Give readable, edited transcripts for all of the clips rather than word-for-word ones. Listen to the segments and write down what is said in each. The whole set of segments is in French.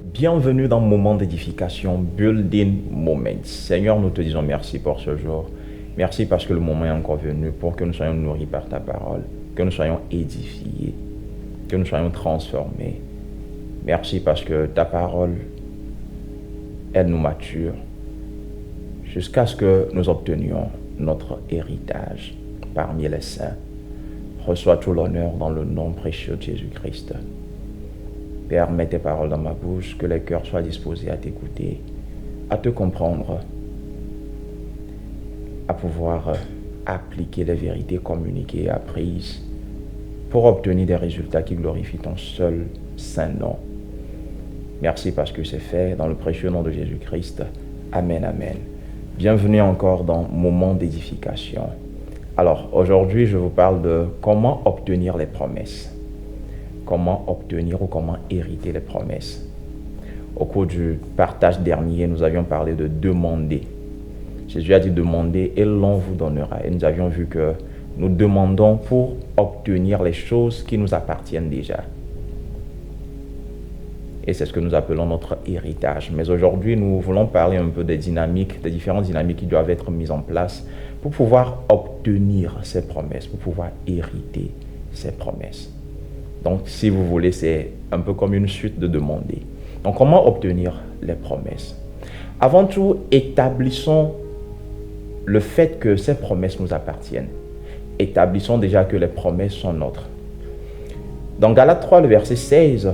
Bienvenue dans Moment d'édification, Building Moments. Seigneur, nous te disons merci pour ce jour. Merci parce que le moment est encore venu pour que nous soyons nourris par ta parole, que nous soyons édifiés, que nous soyons transformés. Merci parce que ta parole, elle nous mature jusqu'à ce que nous obtenions notre héritage parmi les saints. Reçois tout l'honneur dans le nom précieux de Jésus-Christ. Père, mets tes paroles dans ma bouche, que les cœurs soient disposés à t'écouter, à te comprendre, à pouvoir appliquer les vérités communiquées et apprises pour obtenir des résultats qui glorifient ton seul saint nom. Merci parce que c'est fait dans le précieux nom de Jésus-Christ. Amen, amen. Bienvenue encore dans Moment d'édification. Alors, aujourd'hui, je vous parle de comment obtenir les promesses. Comment obtenir ou comment hériter les promesses. Au cours du partage dernier, nous avions parlé de demander. Jésus a dit demander et l'on vous donnera. Et nous avions vu que nous demandons pour obtenir les choses qui nous appartiennent déjà. Et c'est ce que nous appelons notre héritage. Mais aujourd'hui, nous voulons parler un peu des dynamiques, des différentes dynamiques qui doivent être mises en place pour pouvoir obtenir ces promesses, pour pouvoir hériter ces promesses. Donc, si vous voulez, c'est un peu comme une suite de demander. Donc, comment obtenir les promesses? Avant tout, établissons le fait que ces promesses nous appartiennent. Établissons déjà que les promesses sont nôtres. Dans Galates 3, le verset 16,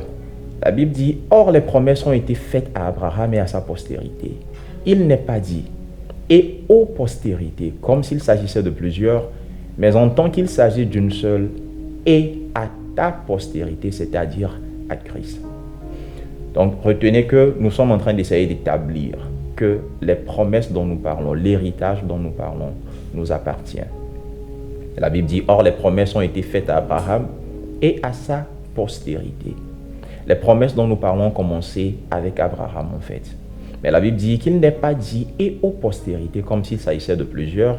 la Bible dit « Or, les promesses ont été faites à Abraham et à sa postérité. Il n'est pas dit « et aux postérités », comme s'il s'agissait de plusieurs, mais en tant qu'il s'agit d'une seule, et à ta postérité, c'est-à-dire à Christ. » Donc, retenez que nous sommes en train d'essayer d'établir que les promesses dont nous parlons, l'héritage dont nous parlons, nous appartient. La Bible dit « Or, les promesses ont été faites à Abraham et à sa postérité. » Les promesses dont nous parlons ont commencé avec Abraham, en fait. Mais la Bible dit qu'il n'est pas dit « et aux postérités » comme s'il s'agissait de plusieurs,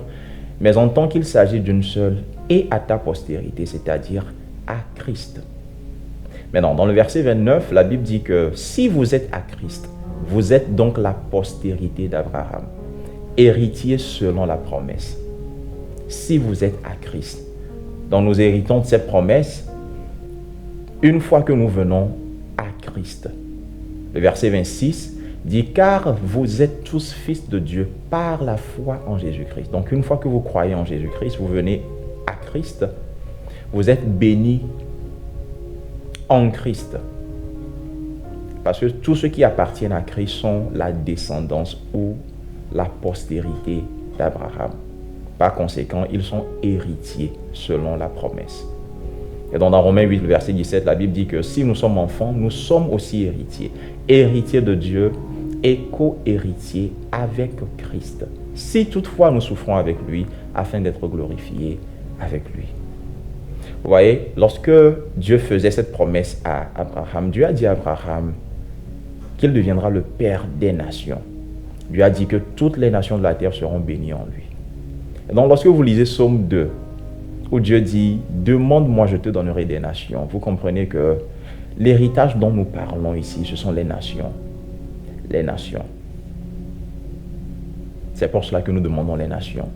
mais en tant qu'il s'agit d'une seule, et à ta postérité, c'est-à-dire à Christ. Maintenant, dans le verset 29, la Bible dit que si vous êtes à Christ, vous êtes donc la postérité d'Abraham, héritier selon la promesse. Si vous êtes à Christ, donc nous héritons de cette promesse une fois que nous venons à Christ. Le verset 26 dit « Car vous êtes tous fils de Dieu par la foi en Jésus-Christ. » Donc une fois que vous croyez en Jésus-Christ, vous venez à Christ, vous êtes bénis en Christ. Parce que tous ceux qui appartiennent à Christ sont la descendance ou la postérité d'Abraham. Par conséquent, ils sont héritiers selon la promesse. Et donc dans Romains 8, le verset 17, la Bible dit que si nous sommes enfants, nous sommes aussi héritiers. Héritiers de Dieu et co-héritiers avec Christ. Si toutefois nous souffrons avec lui, afin d'être glorifiés avec lui. Vous voyez, lorsque Dieu faisait cette promesse à Abraham, Dieu a dit à Abraham qu'il deviendra le père des nations. Dieu a dit que toutes les nations de la terre seront bénies en lui. Et donc lorsque vous lisez Psaume 2, où Dieu dit « Demande-moi, je te donnerai des nations », vous comprenez que l'héritage dont nous parlons ici, ce sont les nations. Les nations. C'est pour cela que nous demandons les nations.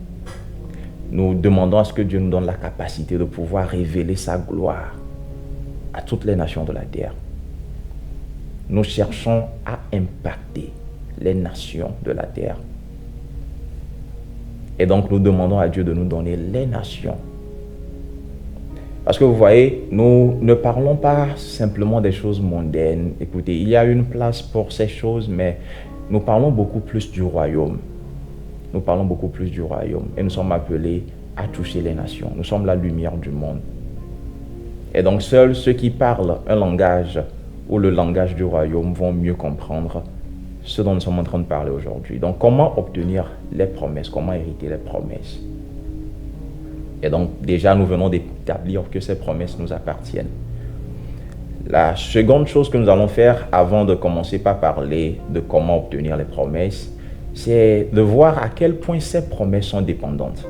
Nous demandons à ce que Dieu nous donne la capacité de pouvoir révéler sa gloire à toutes les nations de la terre. Nous cherchons à impacter les nations de la terre. Et donc nous demandons à Dieu de nous donner les nations. Parce que vous voyez, nous ne parlons pas simplement des choses mondaines. Écoutez, il y a une place pour ces choses, mais nous parlons beaucoup plus du royaume. Nous parlons beaucoup plus du royaume. Et nous sommes appelés à toucher les nations. Nous sommes la lumière du monde. Et donc seuls ceux qui parlent un langage ou le langage du royaume vont mieux comprendre ce dont nous sommes en train de parler aujourd'hui. Donc comment obtenir les promesses? Comment hériter les promesses? Et donc, déjà, nous venons d'établir que ces promesses nous appartiennent. La seconde chose que nous allons faire avant de commencer par parler de comment obtenir les promesses, c'est de voir à quel point ces promesses sont dépendantes.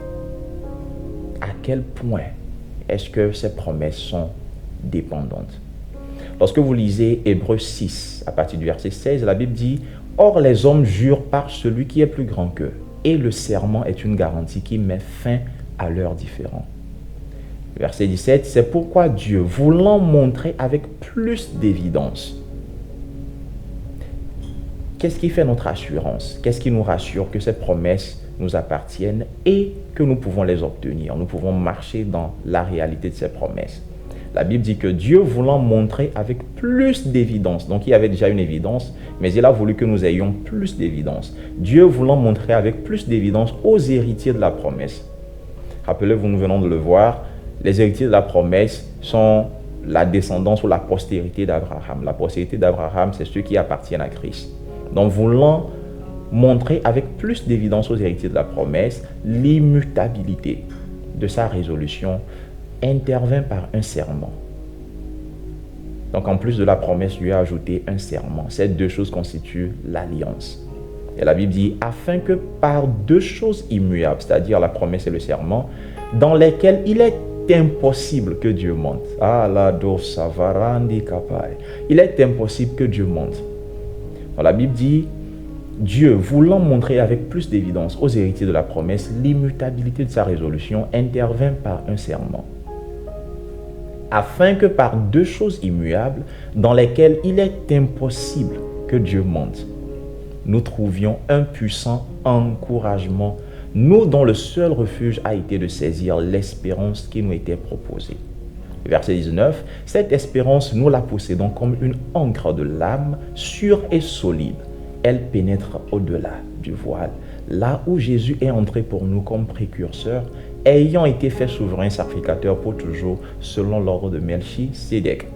À quel point est-ce que ces promesses sont dépendantes? Lorsque vous lisez Hébreux 6, à partir du verset 16, la Bible dit « Or les hommes jurent par celui qui est plus grand qu'eux, et le serment est une garantie qui met fin à leurs différends. » Verset 17, « C'est pourquoi Dieu, voulant montrer avec plus d'évidence. » Qu'est-ce qui fait notre assurance? Qu'est-ce qui nous rassure que ces promesses nous appartiennent et que nous pouvons les obtenir? Nous pouvons marcher dans la réalité de ces promesses. La Bible dit que Dieu voulant montrer avec plus d'évidence, donc il y avait déjà une évidence, mais il a voulu que nous ayons plus d'évidence. Dieu voulant montrer avec plus d'évidence aux héritiers de la promesse. Rappelez-vous, nous venons de le voir, les héritiers de la promesse sont la descendance ou la postérité d'Abraham. La postérité d'Abraham, c'est ceux qui appartiennent à Christ. Donc, voulant montrer avec plus d'évidence aux héritiers de la promesse l'immutabilité de sa résolution, intervint par un serment. Donc, en plus de la promesse, lui a ajouté un serment. Ces deux choses constituent l'alliance. Et la Bible dit, afin que par deux choses immuables, c'est-à-dire la promesse et le serment, dans lesquelles il est impossible que Dieu mente. Il est impossible que Dieu mente. Donc, la Bible dit, Dieu, voulant montrer avec plus d'évidence aux héritiers de la promesse l'immutabilité de sa résolution, intervint par un serment. Afin que par deux choses immuables, dans lesquelles il est impossible que Dieu mente, nous trouvions un puissant encouragement, nous dont le seul refuge a été de saisir l'espérance qui nous était proposée. Verset 19, cette espérance, nous la possédons comme une ancre de l'âme, sûre et solide. Elle pénètre au-delà du voile, là où Jésus est entré pour nous comme précurseur, ayant été fait souverain sacrificateur pour toujours, selon l'ordre de Melchisédek.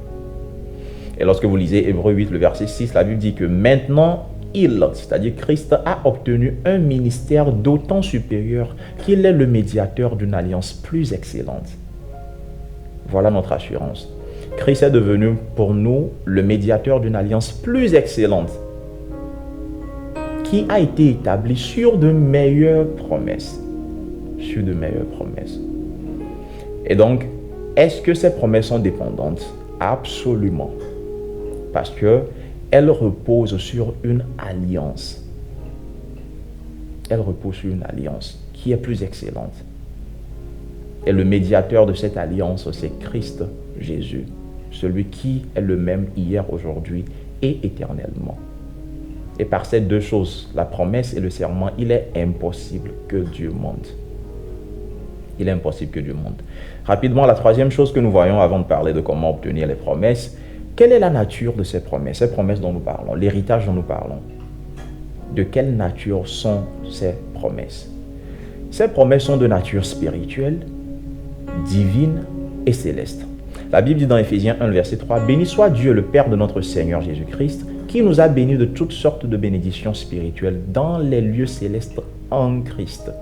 Et lorsque vous lisez Hébreux 8, le verset 6, la Bible dit que maintenant, c'est-à-dire Christ, a obtenu un ministère d'autant supérieur qu'il est le médiateur d'une alliance plus excellente. Voilà notre assurance. Christ est devenu pour nous le médiateur d'une alliance plus excellente qui a été établie sur de meilleures promesses. Sur de meilleures promesses. Et donc, est-ce que ces promesses sont dépendantes? Absolument. Parce qu'elles reposent sur une alliance. Elles reposent sur une alliance qui est plus excellente. Et le médiateur de cette alliance, c'est Christ Jésus, celui qui est le même hier, aujourd'hui et éternellement. Et par ces deux choses, la promesse et le serment, il est impossible que Dieu mente. Il est impossible que Dieu mente. Rapidement, la troisième chose que nous voyons avant de parler de comment obtenir les promesses, quelle est la nature de ces promesses dont nous parlons, l'héritage dont nous parlons? De quelle nature sont ces promesses? Ces promesses sont de nature spirituelle, divine et céleste. La Bible dit dans Éphésiens 1, verset 3, « Béni soit Dieu, le Père de notre Seigneur Jésus-Christ, qui nous a bénis de toutes sortes de bénédictions spirituelles dans les lieux célestes en Christ. »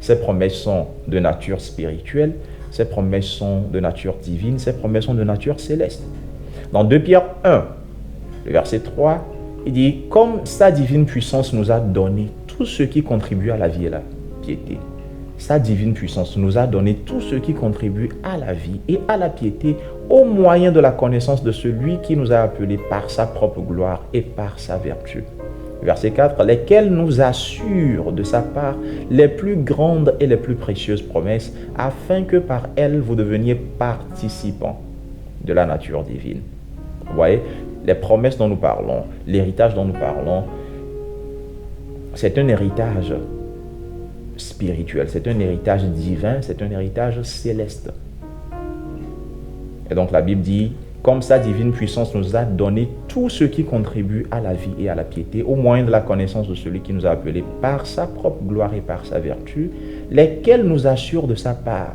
Ces promesses sont de nature spirituelle, ces promesses sont de nature divine, ces promesses sont de nature céleste. Dans 2 Pierre 1, le verset 3, il dit « Comme sa divine puissance nous a donné tout ce qui contribue à la vie et la piété. » Sa divine puissance nous a donné tout ce qui contribue à la vie et à la piété au moyen de la connaissance de celui qui nous a appelés par sa propre gloire et par sa vertu. Verset 4, lesquels nous assurent de sa part les plus grandes et les plus précieuses promesses, afin que par elles vous deveniez participants de la nature divine. Vous voyez, les promesses dont nous parlons, l'héritage dont nous parlons, c'est un héritage spirituel, c'est un héritage divin, c'est un héritage céleste. Et donc la Bible dit, comme sa divine puissance nous a donné tout ce qui contribue à la vie et à la piété, au moyen de la connaissance de celui qui nous a appelés par sa propre gloire et par sa vertu, lesquels nous assurent de sa part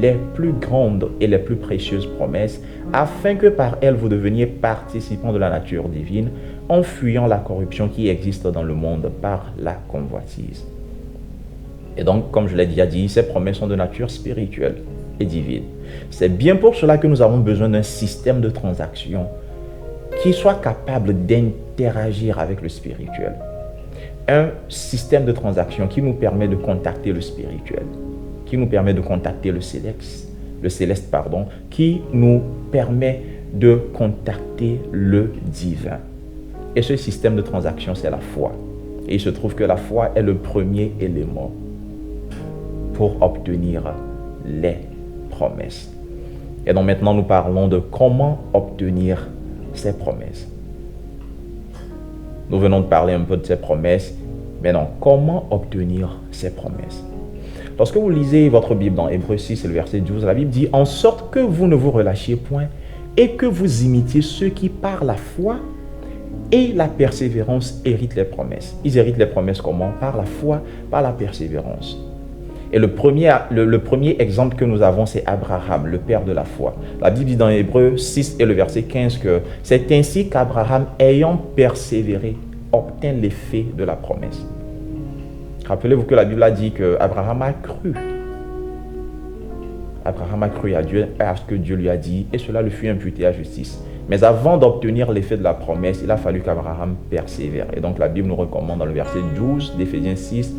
les plus grandes et les plus précieuses promesses, afin que par elles vous deveniez participants de la nature divine, en fuyant la corruption qui existe dans le monde par la convoitise. Et donc, comme je l'ai déjà dit, ces promesses sont de nature spirituelle et divine. C'est bien pour cela que nous avons besoin d'un système de transaction qui soit capable d'interagir avec le spirituel. Un système de transaction qui nous permet de contacter le spirituel, qui nous permet de contacter le céleste, qui nous permet de contacter le divin. Et ce système de transaction, c'est la foi. Et il se trouve que la foi est le premier élément pour obtenir les promesses. Et donc maintenant, nous parlons de comment obtenir ces promesses. Nous venons de parler un peu de ces promesses. Maintenant, comment obtenir ces promesses? Lorsque vous lisez votre Bible dans Hébreux 6 et le verset 12, la Bible dit « En sorte que vous ne vous relâchiez point et que vous imitiez ceux qui par la foi et la persévérance héritent les promesses. » Ils héritent les promesses comment? Par la foi, par la persévérance. Et le premier exemple que nous avons, c'est Abraham, le père de la foi. La Bible dit dans Hébreux 6 et le verset 15 que c'est ainsi qu'Abraham, ayant persévéré, obtint l'effet de la promesse. Rappelez-vous que la Bible a dit qu'Abraham a cru. Abraham a cru à Dieu, à ce que Dieu lui a dit, et cela lui fut imputé à justice. Mais avant d'obtenir l'effet de la promesse, il a fallu qu'Abraham persévère. Et donc la Bible nous recommande dans le verset 12 d'Éphésiens 6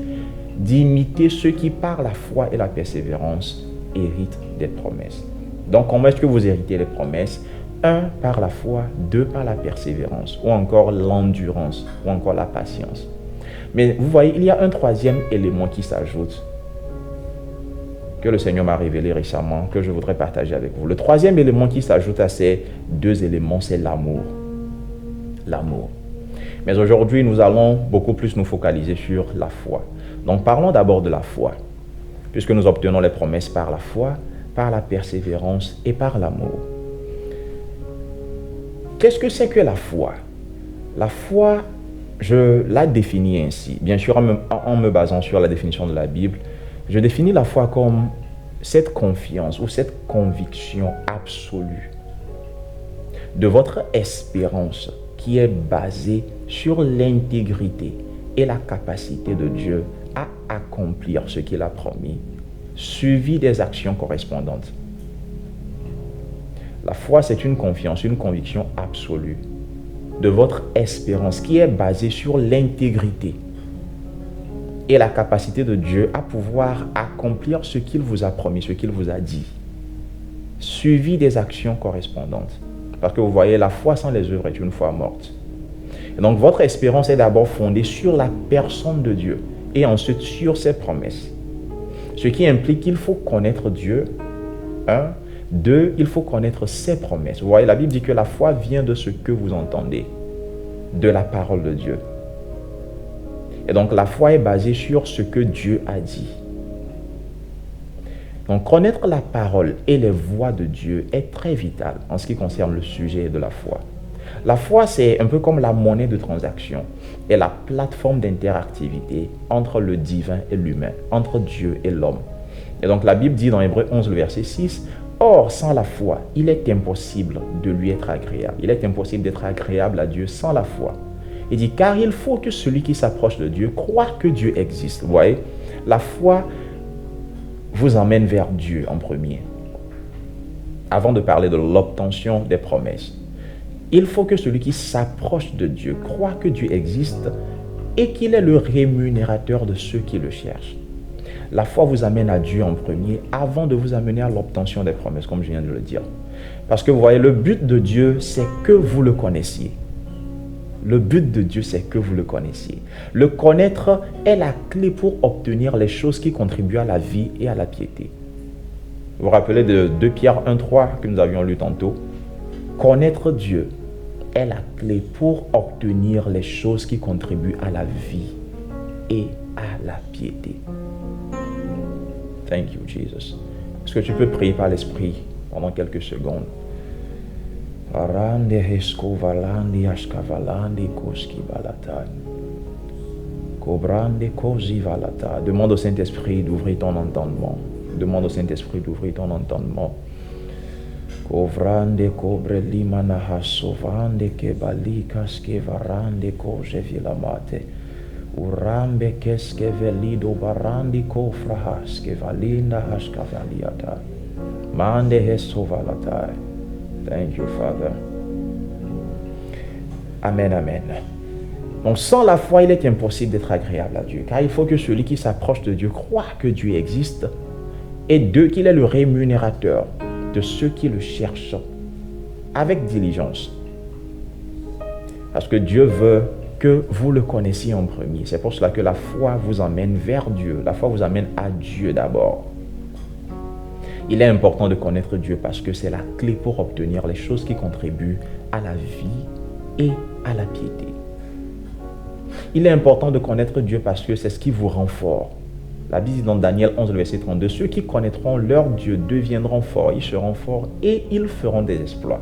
d'imiter ceux qui par la foi et la persévérance héritent des promesses. Donc comment est-ce que vous héritez les promesses? 1, par la foi, 2, par la persévérance, ou encore l'endurance, ou encore la patience. Mais vous voyez, il y a un troisième élément qui s'ajoute, que le Seigneur m'a révélé récemment, que je voudrais partager avec vous. Le troisième élément qui s'ajoute à ces deux éléments, c'est l'amour. L'amour. Mais aujourd'hui, nous allons beaucoup plus nous focaliser sur la foi. Donc parlons d'abord de la foi, puisque nous obtenons les promesses par la foi, par la persévérance et par l'amour. Qu'est-ce que c'est que la foi? La foi, je la définis ainsi. Bien sûr, en me basant sur la définition de la Bible, je définis la foi comme cette confiance ou cette conviction absolue de votre espérance qui est basée sur l'intégrité et la capacité de Dieu à accomplir ce qu'il a promis, suivi des actions correspondantes. La foi, c'est une confiance, une conviction absolue de votre espérance qui est basée sur l'intégrité et la capacité de Dieu à pouvoir accomplir ce qu'il vous a promis, ce qu'il vous a dit, suivi des actions correspondantes. Parce que vous voyez, la foi sans les œuvres est une foi morte. Et donc votre espérance est d'abord fondée sur la personne de Dieu et ensuite sur ses promesses. Ce qui implique qu'il faut connaître Dieu, 1. 2, il faut connaître ses promesses. Vous voyez, la Bible dit que la foi vient de ce que vous entendez, de la parole de Dieu. Et donc la foi est basée sur ce que Dieu a dit. Donc connaître la parole et les voies de Dieu est très vital en ce qui concerne le sujet de la foi. La foi, c'est un peu comme la monnaie de transaction et la plateforme d'interactivité entre le divin et l'humain, entre Dieu et l'homme. Et donc la Bible dit dans Hébreux 11, le verset 6, « Or, sans la foi, il est impossible de lui être agréable. » Il est impossible d'être agréable à Dieu sans la foi. Il dit, « Car il faut que celui qui s'approche de Dieu croit que Dieu existe. » Vous voyez, la foi vous emmène vers Dieu en premier. Avant de parler de l'obtention des promesses, il faut que celui qui s'approche de Dieu croit que Dieu existe et qu'il est le rémunérateur de ceux qui le cherchent. La foi vous amène à Dieu en premier avant de vous amener à l'obtention des promesses, comme je viens de le dire. Parce que vous voyez, le but de Dieu, c'est que vous le connaissiez. Le but de Dieu, c'est que vous le connaissiez. Le connaître est la clé pour obtenir les choses qui contribuent à la vie et à la piété. Vous vous rappelez de 2 Pierre 1,3 que nous avions lu tantôt? Connaître Dieu est la clé pour obtenir les choses qui contribuent à la vie et à la piété. Thank you, Jesus. Est-ce que tu peux prier par l'Esprit pendant quelques secondes? Demande au Saint-Esprit d'ouvrir ton entendement. Demande au Saint-Esprit d'ouvrir ton entendement. Covrande cobre limana hasovande que balikas que varande koje vilamate. Urambe keske velido barandi kofrahas que valinda haskavaliata. Mande hesovalata. Thank you, Father. Amen, amen. Donc sans la foi, il est impossible d'être agréable à Dieu, car il faut que celui qui s'approche de Dieu croit que Dieu existe et 2, qu'il est le rémunérateur de ceux qui le cherchent avec diligence. Parce que Dieu veut que vous le connaissiez en premier. C'est pour cela que la foi vous emmène vers Dieu. La foi vous amène à Dieu d'abord. Il est important de connaître Dieu parce que c'est la clé pour obtenir les choses qui contribuent à la vie et à la piété. Il est important de connaître Dieu parce que c'est ce qui vous rend fort. La Bible dit dans Daniel 11, le verset 32, « Ceux qui connaîtront leur Dieu deviendront forts, ils seront forts et ils feront des exploits. »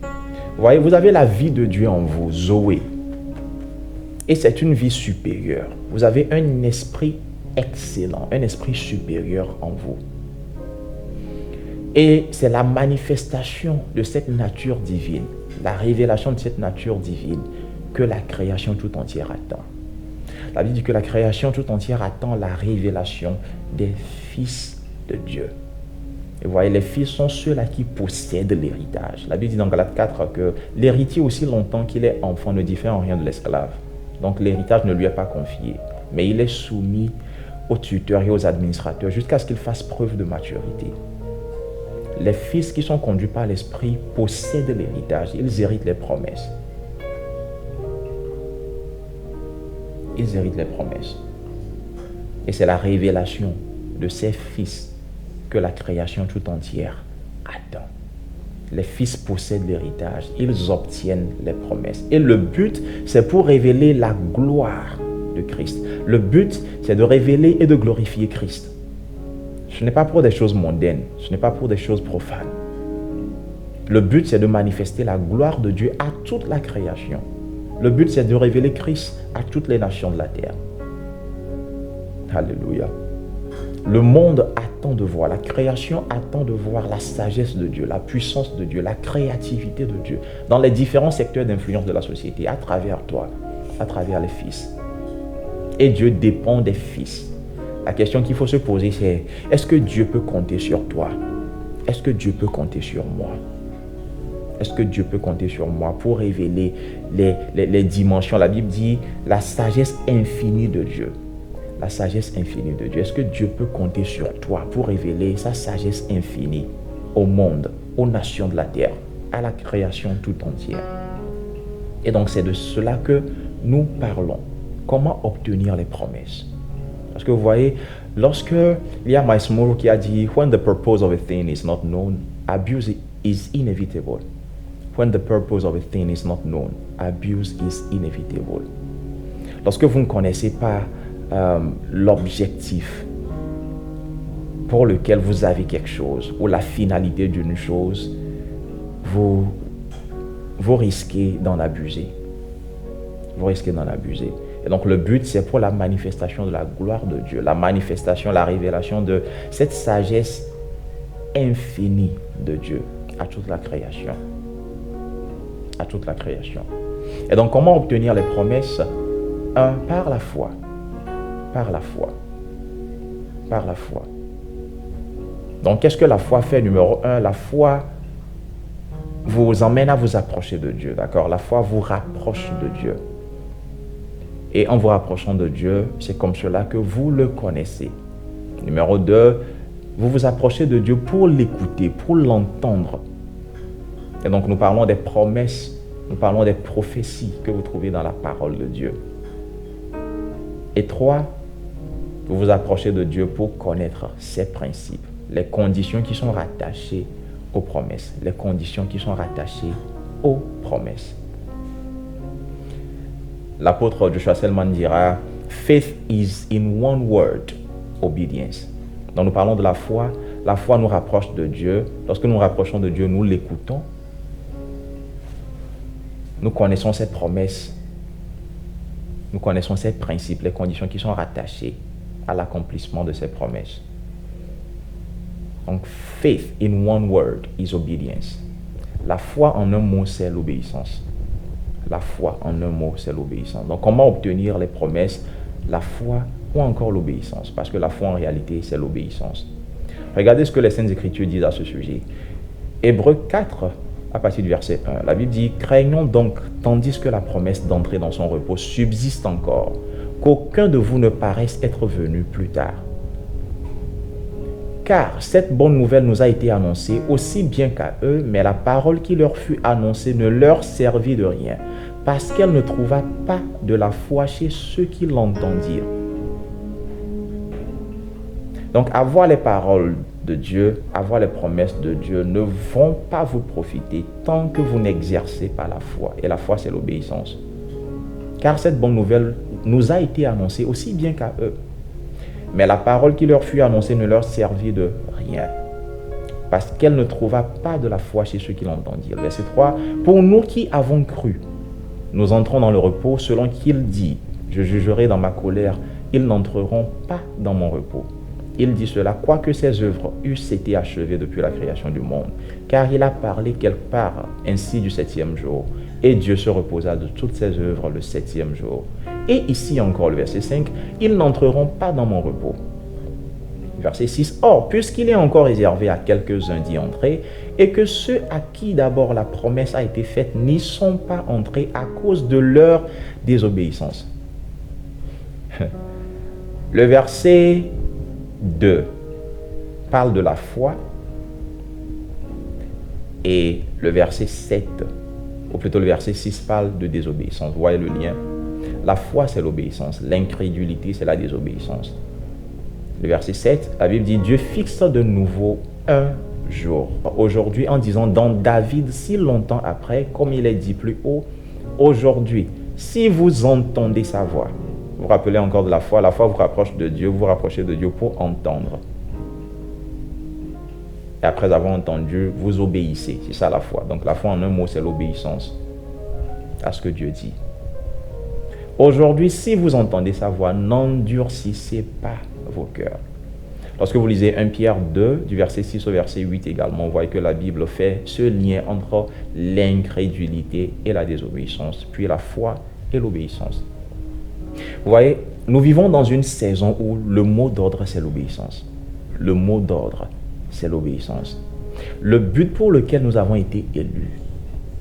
Vous voyez, vous avez la vie de Dieu en vous, Zoé. Et c'est une vie supérieure. Vous avez un esprit excellent, un esprit supérieur en vous. Et c'est la manifestation de cette nature divine, la révélation de cette nature divine que la création tout entière attend. La Bible dit que la création tout entière attend la révélation des fils de Dieu. Et vous voyez, les fils sont ceux-là qui possèdent l'héritage. La Bible dit dans Galates 4 que l'héritier, aussi longtemps qu'il est enfant, ne diffère en rien de l'esclave. Donc l'héritage ne lui est pas confié, mais il est soumis aux tuteurs et aux administrateurs jusqu'à ce qu'il fasse preuve de maturité. Les fils qui sont conduits par l'Esprit possèdent l'héritage, ils héritent les promesses. Ils héritent les promesses. Et c'est la révélation de ces fils que la création tout entière attend. Les fils possèdent l'héritage, ils obtiennent les promesses. Et le but, c'est pour révéler la gloire de Christ. Le but, c'est de révéler et de glorifier Christ. Ce n'est pas pour des choses mondaines, ce n'est pas pour des choses profanes. Le but, c'est de manifester la gloire de Dieu à toute la création. Le but, c'est de révéler Christ à toutes les nations de la terre. Alléluia. Le monde attend de voir, la création attend de voir la sagesse de Dieu, la puissance de Dieu, la créativité de Dieu dans les différents secteurs d'influence de la société, à travers toi, à travers les fils. Et Dieu dépend des fils. La question qu'il faut se poser, c'est: est-ce que Dieu peut compter sur toi? Est-ce que Dieu peut compter sur moi? Est-ce que Dieu peut compter sur moi pour révéler les dimensions? La Bible dit la sagesse infinie de Dieu. La sagesse infinie de Dieu. Est-ce que Dieu peut compter sur toi pour révéler sa sagesse infinie au monde, aux nations de la terre, à la création tout entière? Et donc c'est de cela que nous parlons. Comment obtenir les promesses? Parce que vous voyez, lorsque il y a Miles Monroe qui a dit « When the purpose of a thing is not known, abuse is inevitable. » When the purpose of a thing is not known, abuse is inevitable. Lorsque vous ne connaissez pas l'objectif pour lequel vous avez quelque chose, ou la finalité d'une chose, vous risquez d'en abuser. Vous risquez d'en abuser. Et donc le but, c'est pour la manifestation de la gloire de Dieu, la manifestation, la révélation de cette sagesse infinie de Dieu à toute la création. À toute la création. Et donc comment obtenir les promesses? Par la foi. Par la foi. Par la foi. Donc qu'est-ce que la foi fait? Numéro 1, la foi vous emmène à vous approcher de Dieu, d'accord? La foi vous rapproche de Dieu. Et en vous rapprochant de Dieu, c'est comme cela que vous le connaissez. Numéro 2, vous vous approchez de Dieu pour l'écouter, pour l'entendre. Et donc nous parlons des promesses, nous parlons des prophéties que vous trouvez dans la parole de Dieu. Et 3, vous vous approchez de Dieu pour connaître ses principes, les conditions qui sont rattachées aux promesses, les conditions qui sont rattachées aux promesses. L'apôtre Joshua Selman dira « Faith is in one word, obedience ». Donc nous parlons de la foi nous rapproche de Dieu. Lorsque nous nous rapprochons de Dieu, nous l'écoutons. Nous connaissons ses promesses, nous connaissons ses principes, les conditions qui sont rattachées à l'accomplissement de ses promesses. Donc, faith in one word is obedience. La foi en un mot, c'est l'obéissance. La foi en un mot, c'est l'obéissance. Donc, comment obtenir les promesses? La foi ou encore l'obéissance? Parce que la foi, en réalité, c'est l'obéissance. Regardez ce que les Saintes Écritures disent à ce sujet. Hébreux 4, à partir du verset 1, la Bible dit « Craignons donc, tandis que la promesse d'entrer dans son repos subsiste encore, qu'aucun de vous ne paraisse être venu plus tard. » Car cette bonne nouvelle nous a été annoncée aussi bien qu'à eux, mais la parole qui leur fut annoncée ne leur servit de rien, parce qu'elle ne trouva pas de la foi chez ceux qui l'entendirent. Donc, avoir les paroles de Dieu, avoir les promesses de Dieu ne vont pas vous profiter tant que vous n'exercez pas la foi. Et la foi, c'est l'obéissance. Car cette bonne nouvelle nous a été annoncée aussi bien qu'à eux. Mais la parole qui leur fut annoncée ne leur servit de rien, parce qu'elle ne trouva pas de la foi chez ceux qui l'entendirent. Verset 3. Pour nous qui avons cru, nous entrons dans le repos selon qu'il dit, je jugerai dans ma colère, ils n'entreront pas dans mon repos. Il dit cela, quoique ses œuvres eussent été achevées depuis la création du monde, car il a parlé quelque part ainsi du septième jour, et Dieu se reposa de toutes ses œuvres le septième jour. Et ici encore le verset 5, ils n'entreront pas dans mon repos. Verset 6, or, puisqu'il est encore réservé à quelques-uns d'y entrer, et que ceux à qui d'abord la promesse a été faite n'y sont pas entrés à cause de leur désobéissance. Le verset 2 parle de la foi et le verset 7, ou plutôt le verset 6 parle de désobéissance. Vous voyez le lien? La foi, c'est l'obéissance. L'incrédulité, c'est la désobéissance. Le verset 7, la Bible dit, Dieu fixe de nouveau un jour. Aujourd'hui, en disant, dans David, si longtemps après, comme il est dit plus haut, aujourd'hui, si vous entendez sa voix. Vous vous rappelez encore de la foi vous rapproche de Dieu, vous vous rapprochez de Dieu pour entendre. Et après avoir entendu, vous obéissez. C'est ça la foi. Donc la foi en un mot, c'est l'obéissance à ce que Dieu dit. Aujourd'hui, si vous entendez sa voix, n'endurcissez pas vos cœurs. Lorsque vous lisez 1 Pierre 2, du verset 6 au verset 8 également, vous voyez que la Bible fait ce lien entre l'incrédulité et la désobéissance, puis la foi et l'obéissance. Vous voyez, nous vivons dans une saison où le mot d'ordre, c'est l'obéissance. Le mot d'ordre, c'est l'obéissance. Le but pour lequel nous avons été élus,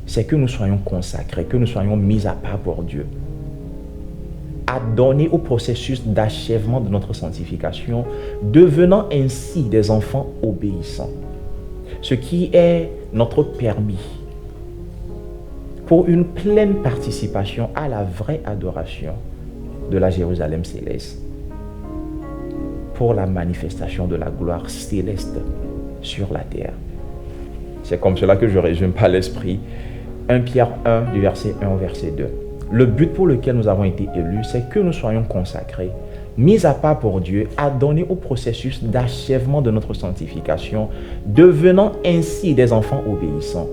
c'est que nous soyons consacrés, que nous soyons mis à part pour Dieu, adonnés au processus d'achèvement de notre sanctification, devenant ainsi des enfants obéissants, ce qui est notre permis pour une pleine participation à la vraie adoration de la Jérusalem céleste, pour la manifestation de la gloire céleste sur la terre. C'est comme cela que je résume par l'esprit 1 Pierre 1 du verset 1 au verset 2. Le but pour lequel nous avons été élus, c'est que nous soyons consacrés, mis à part pour Dieu, adonnés au processus d'achèvement de notre sanctification, devenant ainsi des enfants obéissants,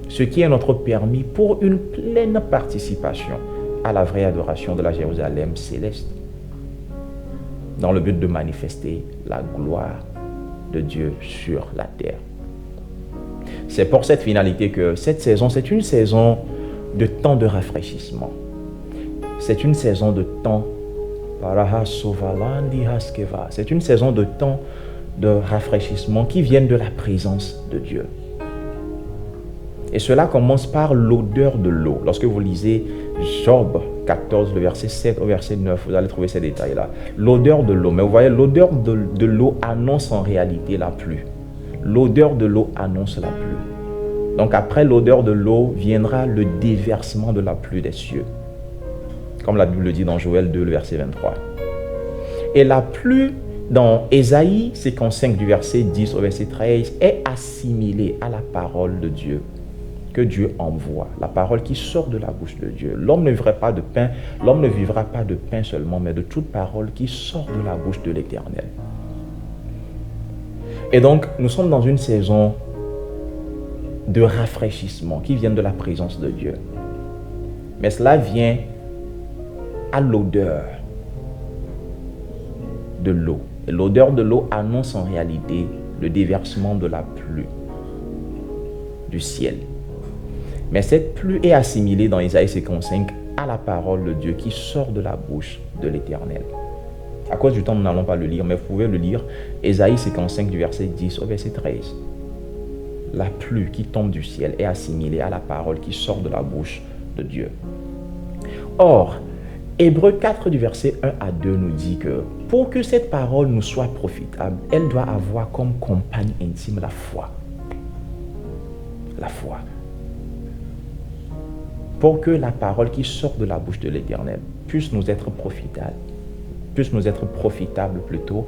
ce qui est notre permis pour une pleine participation à la vraie adoration de la Jérusalem céleste, dans le but de manifester la gloire de Dieu sur la terre. C'est pour cette finalité que cette saison, c'est une saison de temps de rafraîchissement. C'est une saison de temps. C'est une saison de temps de rafraîchissement qui viennent de la présence de Dieu. Et cela commence par l'odeur de l'eau. Lorsque vous lisez Job 14, le verset 7 au verset 9, vous allez trouver ces détails-là. L'odeur de l'eau. Mais vous voyez, l'odeur de l'eau annonce en réalité la pluie. L'odeur de l'eau annonce la pluie. Donc après l'odeur de l'eau viendra le déversement de la pluie des cieux. Comme la Bible le dit dans Joël 2, le verset 23. Et la pluie dans Ésaïe 55 du verset 10 au verset 13 est assimilée à la parole de Dieu que Dieu envoie, la parole qui sort de la bouche de Dieu. L'homme ne vivra pas de pain, l'homme ne vivra pas de pain seulement, mais de toute parole qui sort de la bouche de l'Éternel. Et donc, nous sommes dans une saison de rafraîchissement qui vient de la présence de Dieu. Mais cela vient à l'odeur de l'eau. Et l'odeur de l'eau annonce en réalité le déversement de la pluie du ciel. Mais cette pluie est assimilée dans Ésaïe 55 à la parole de Dieu qui sort de la bouche de l'Éternel. À cause du temps, nous n'allons pas le lire, mais vous pouvez le lire. Ésaïe 55 du verset 10 au verset 13. La pluie qui tombe du ciel est assimilée à la parole qui sort de la bouche de Dieu. Or, Hébreux 4 du verset 1 à 2 nous dit que pour que cette parole nous soit profitable, elle doit avoir comme compagne intime la foi. La foi. Pour que la parole qui sort de la bouche de l'Éternel puisse nous être profitable plutôt,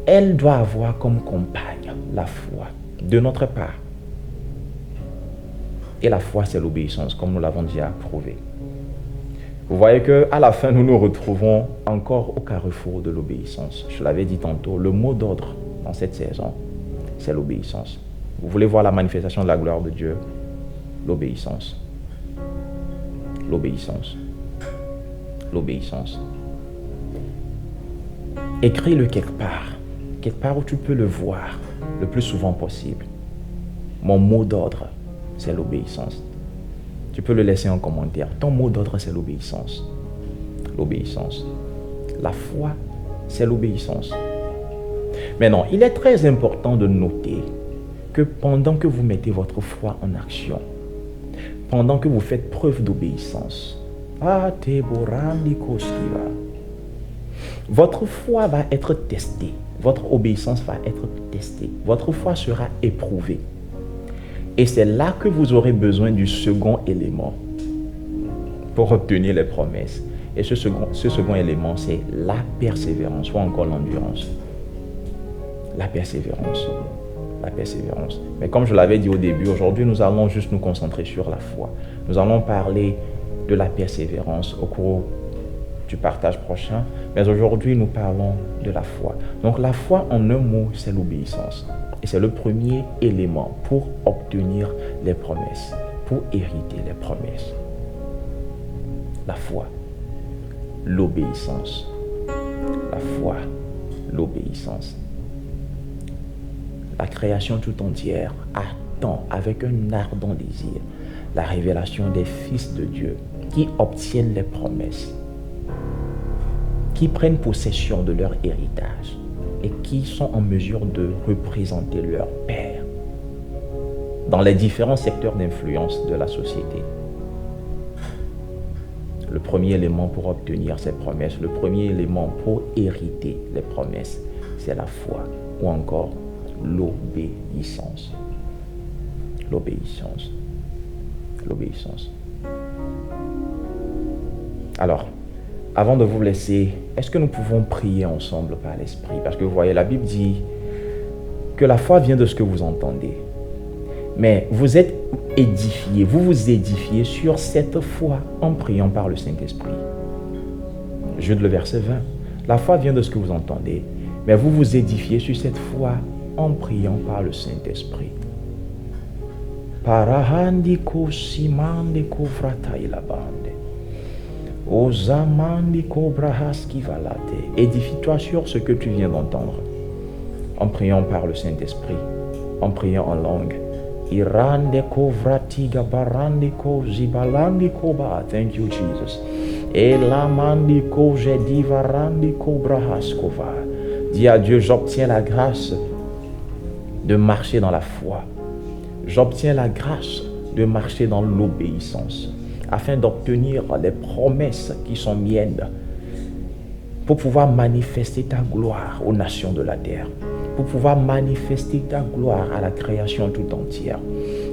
elle doit avoir comme compagne la foi de notre part. Et la foi, c'est l'obéissance, comme nous l'avons déjà prouvé. Vous voyez qu'à la fin, nous nous retrouvons encore au carrefour de l'obéissance. Je l'avais dit tantôt, le mot d'ordre dans cette saison, c'est l'obéissance. Vous voulez voir la manifestation de la gloire de Dieu? L'obéissance. L'obéissance. L'obéissance. Écris-le quelque part où tu peux le voir le plus souvent possible. Mon mot d'ordre, c'est l'obéissance. Tu peux le laisser en commentaire. Ton mot d'ordre, c'est l'obéissance. L'obéissance. La foi, c'est l'obéissance. Maintenant, il est très important de noter que pendant que vous mettez votre foi en action, pendant que vous faites preuve d'obéissance, votre foi va être testée. Votre obéissance va être testée. Votre foi sera éprouvée. Et c'est là que vous aurez besoin du second élément pour obtenir les promesses. Et ce second élément, c'est la persévérance ou encore l'endurance. La persévérance. La persévérance. Mais comme je l'avais dit au début, aujourd'hui, nous allons juste nous concentrer sur la foi. Nous allons parler de la persévérance au cours du partage prochain. Mais aujourd'hui, nous parlons de la foi. Donc la foi, en un mot, c'est l'obéissance. Et c'est le premier élément pour obtenir les promesses, pour hériter les promesses. La foi, l'obéissance. La foi, l'obéissance. La création tout entière attend avec un ardent désir la révélation des fils de Dieu qui obtiennent les promesses, qui prennent possession de leur héritage et qui sont en mesure de représenter leur Père dans les différents secteurs d'influence de la société. Le premier élément pour obtenir ces promesses, le premier élément pour hériter les promesses, c'est la foi ou encore l'obéissance. L'obéissance. L'obéissance. Alors, avant de vous laisser, est-ce que nous pouvons prier ensemble par l'Esprit? Parce que vous voyez, la Bible dit que la foi vient de ce que vous entendez. Mais vous êtes édifiés, vous vous édifiez sur cette foi en priant par le Saint-Esprit. Jude le verset 20. La foi vient de ce que vous entendez, mais vous vous édifiez sur cette foi en priant par le Saint-Esprit. Parahandi ko simande ko vratai la bande. Osamandi ko brahaski valate. Édifie-toi sur ce que tu viens d'entendre. En priant par le Saint-Esprit, en priant en langue. Irande ko vratiga barandi ko zibalandi ko ba. Thank you, Jesus. Elamandi ko jedivarandi ko brahaskova. Dis à Dieu, j'obtiens la grâce de marcher dans la foi. J'obtiens la grâce de marcher dans l'obéissance afin d'obtenir les promesses qui sont miennes pour pouvoir manifester ta gloire aux nations de la terre, pour pouvoir manifester ta gloire à la création tout entière.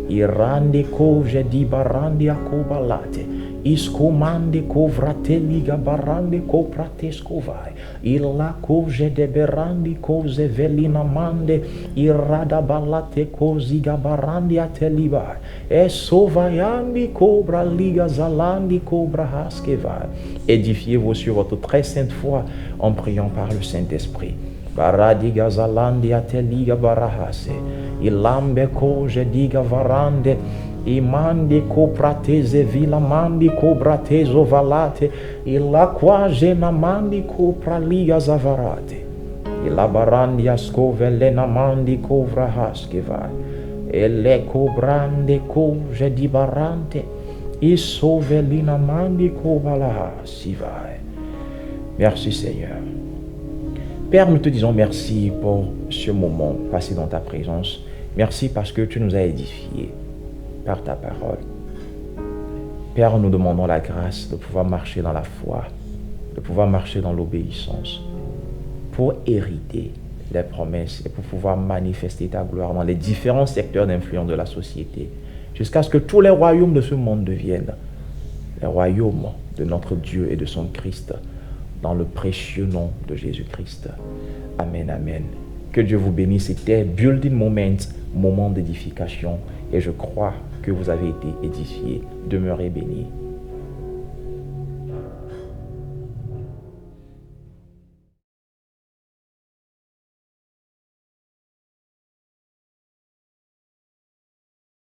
Irande ko jedi barandi akobalate. Iskomande ko vratelli gabarande ko prateskovai. Illa ko jedeberandi ko zevelina mande. Irada balate ko zigabarandi atelibai. Esovayandi ko braliga zalandi ko brahaskevai. Édifiez-vous sur votre très sainte foi en priant par le Saint-Esprit. Baradiga zalandi ateliga barahase. Ilambe ko jediga varande. Imande ko prateze vila mandi ko bratezo valate. Ila qua jena mandi ko pralia zavarate. Ila barandi asko velena mandi ko vrahaskevai. Ele ko brande ko jedi barante. Iso velina mandi ko valahasivai. Merci Seigneur. Père, nous te disons merci pour ce moment passé dans ta présence. Merci parce que tu nous as édifiés par ta parole. Père, nous demandons la grâce de pouvoir marcher dans la foi de pouvoir marcher dans l'obéissance, pour hériter les promesses et pour pouvoir manifester ta gloire dans les différents secteurs d'influence de la société, jusqu'à ce que tous les royaumes de ce monde deviennent les royaumes de notre Dieu et de son Christ, dans le précieux nom de Jésus-Christ. Amen, amen. Que Dieu vous bénisse. C'était Building Moment, moment d'édification, et je crois que vous avez été édifiés. Demeurez bénis.